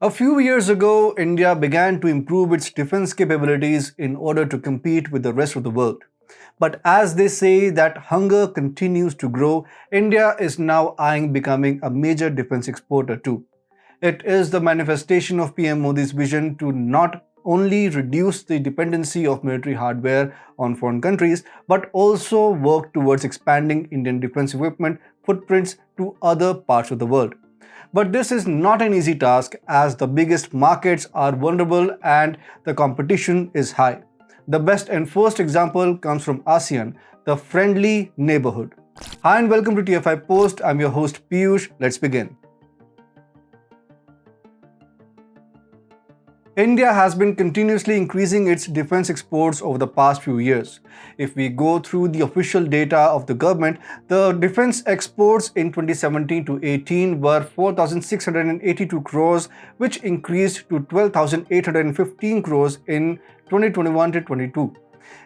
A few years ago, India began to improve its defense capabilities in order to compete with the rest of the world. But as they say that hunger continues to grow, India is now eyeing becoming a major defense exporter too. It is the manifestation of PM Modi's vision to not only reduce the dependency of military hardware on foreign countries, but also work towards expanding Indian defense equipment footprints to other parts of the world. But this is not an easy task as the biggest markets are vulnerable and the competition is high. The best and first example comes from ASEAN, the friendly neighborhood. Hi and welcome to TFI Post. I'm your host Piyush. Let's begin. India has been continuously increasing its defense exports over the past few years. If we go through the official data of the government, the defense exports in 2017 to 18 were 4,682 crores, which increased to 12,815 crores in 2021 to 22.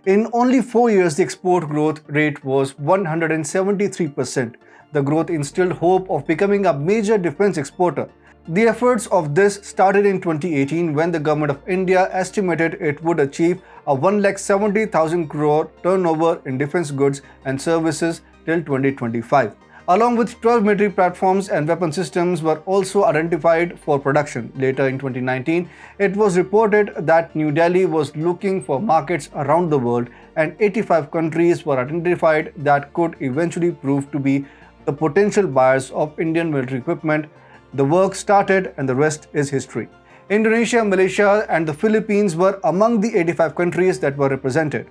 In only 4 years, the export growth rate was 173%. The growth instilled hope of becoming a major defense exporter. The efforts of this started in 2018 when the Government of India estimated it would achieve a 1,70,000 crore turnover in defense goods and services till 2025. Along with 12 military platforms and weapon systems were also identified for production. Later in 2019, it was reported that New Delhi was looking for markets around the world and 85 countries were identified that could eventually prove to be the potential buyers of Indian military equipment. The work started and the rest is history. Indonesia, Malaysia and the Philippines were among the 85 countries that were represented.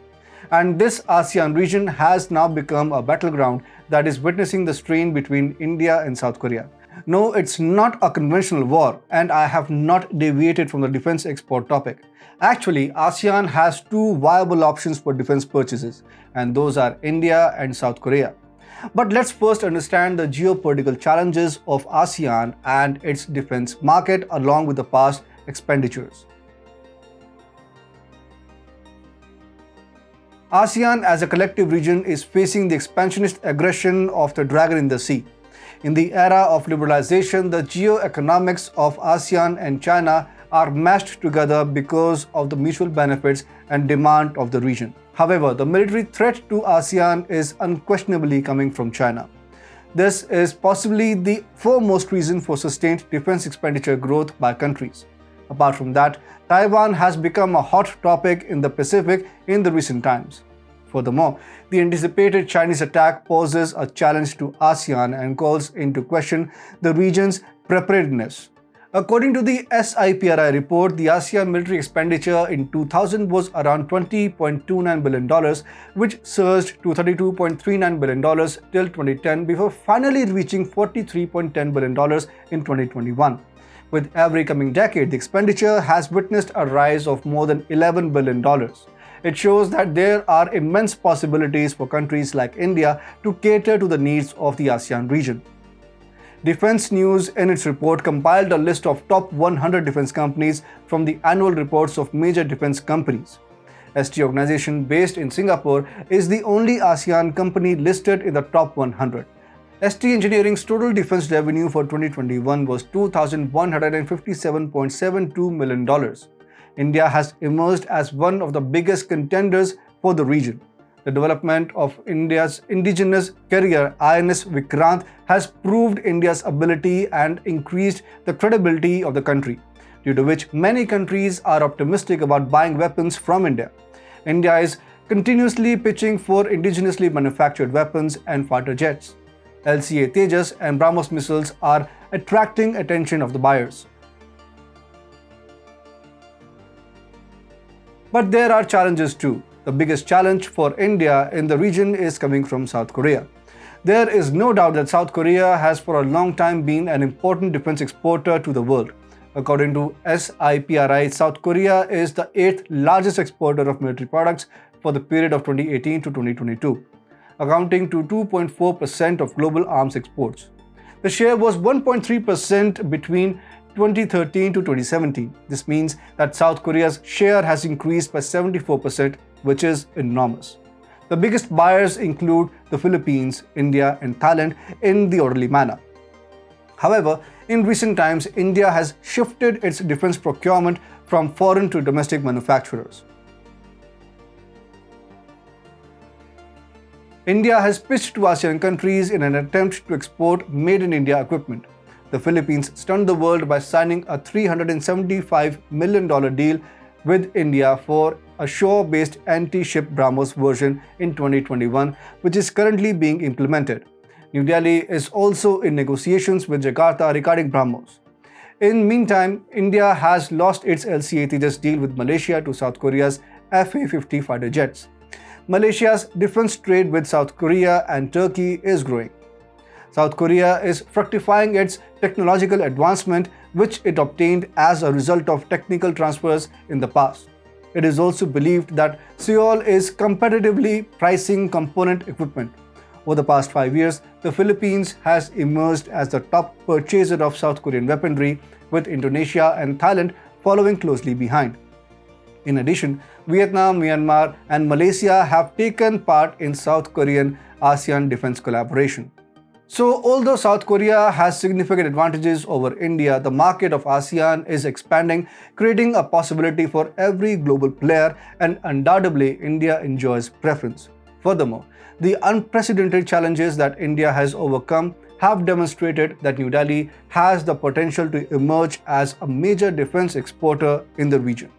And this ASEAN region has now become a battleground that is witnessing the strain between India and South Korea. No, it's not a conventional war, and I have not deviated from the defense export topic. Actually, ASEAN has two viable options for defense purchases, and those are India and South Korea. But let's first understand the geopolitical challenges of ASEAN and its defense market along with the past expenditures. ASEAN as a collective region is facing the expansionist aggression of the dragon in the sea. In the era of liberalization, the geo-economics of ASEAN and China are mashed together because of the mutual benefits and demand of the region. However, the military threat to ASEAN is unquestionably coming from China. This is possibly the foremost reason for sustained defense expenditure growth by countries. Apart from that, Taiwan has become a hot topic in the Pacific in the recent times. Furthermore, the anticipated Chinese attack poses a challenge to ASEAN and calls into question the region's preparedness. According to the SIPRI report, the ASEAN military expenditure in 2000 was around $20.29 billion, which surged to $32.39 billion till 2010 before finally reaching $43.10 billion in 2021. With every coming decade, the expenditure has witnessed a rise of more than $11 billion. It shows that there are immense possibilities for countries like India to cater to the needs of the ASEAN region. Defense News in its report compiled a list of top 100 defense companies from the annual reports of major defense companies. ST organization based in Singapore is the only ASEAN company listed in the top 100. ST Engineering's total defense revenue for 2021 was $2,157.72 million. India has emerged as one of the biggest contenders for the region. The development of India's indigenous carrier INS Vikrant has proved India's ability and increased the credibility of the country, due to which many countries are optimistic about buying weapons from India. India is continuously pitching for indigenously manufactured weapons and fighter jets. LCA Tejas and BrahMos missiles are attracting attention of the buyers. But there are challenges too. The biggest challenge for India in the region is coming from South Korea. There is no doubt that South Korea has for a long time been an important defense exporter to the world. According to SIPRI, South Korea is the 8th largest exporter of military products for the period of 2018 to 2022, accounting to 2.4% of global arms exports. The share was 1.3% between 2013 to 2017. This means that South Korea's share has increased by 74%, which is enormous. The biggest buyers include the Philippines, India, and Thailand in the orderly manner. However, in recent times, India has shifted its defense procurement from foreign to domestic manufacturers. India has pitched to ASEAN countries in an attempt to export Made in India equipment. The Philippines stunned the world by signing a $375 million deal with India for a shore-based anti-ship BrahMos version in 2021, which is currently being implemented. New Delhi is also in negotiations with Jakarta regarding BrahMos. In meantime, India has lost its LCA Tejas deal with Malaysia to South Korea's FA-50 fighter jets. Malaysia's defense trade with South Korea and Turkey is growing. South Korea is fructifying its technological advancement, which it obtained as a result of technical transfers in the past. It is also believed that Seoul is competitively pricing component equipment. Over the past 5 years, the Philippines has emerged as the top purchaser of South Korean weaponry, with Indonesia and Thailand following closely behind. In addition, Vietnam, Myanmar, and Malaysia have taken part in South Korean ASEAN defense collaboration. So, although South Korea has significant advantages over India, the market of ASEAN is expanding, creating a possibility for every global player, and undoubtedly, India enjoys preference. Furthermore, the unprecedented challenges that India has overcome have demonstrated that New Delhi has the potential to emerge as a major defense exporter in the region.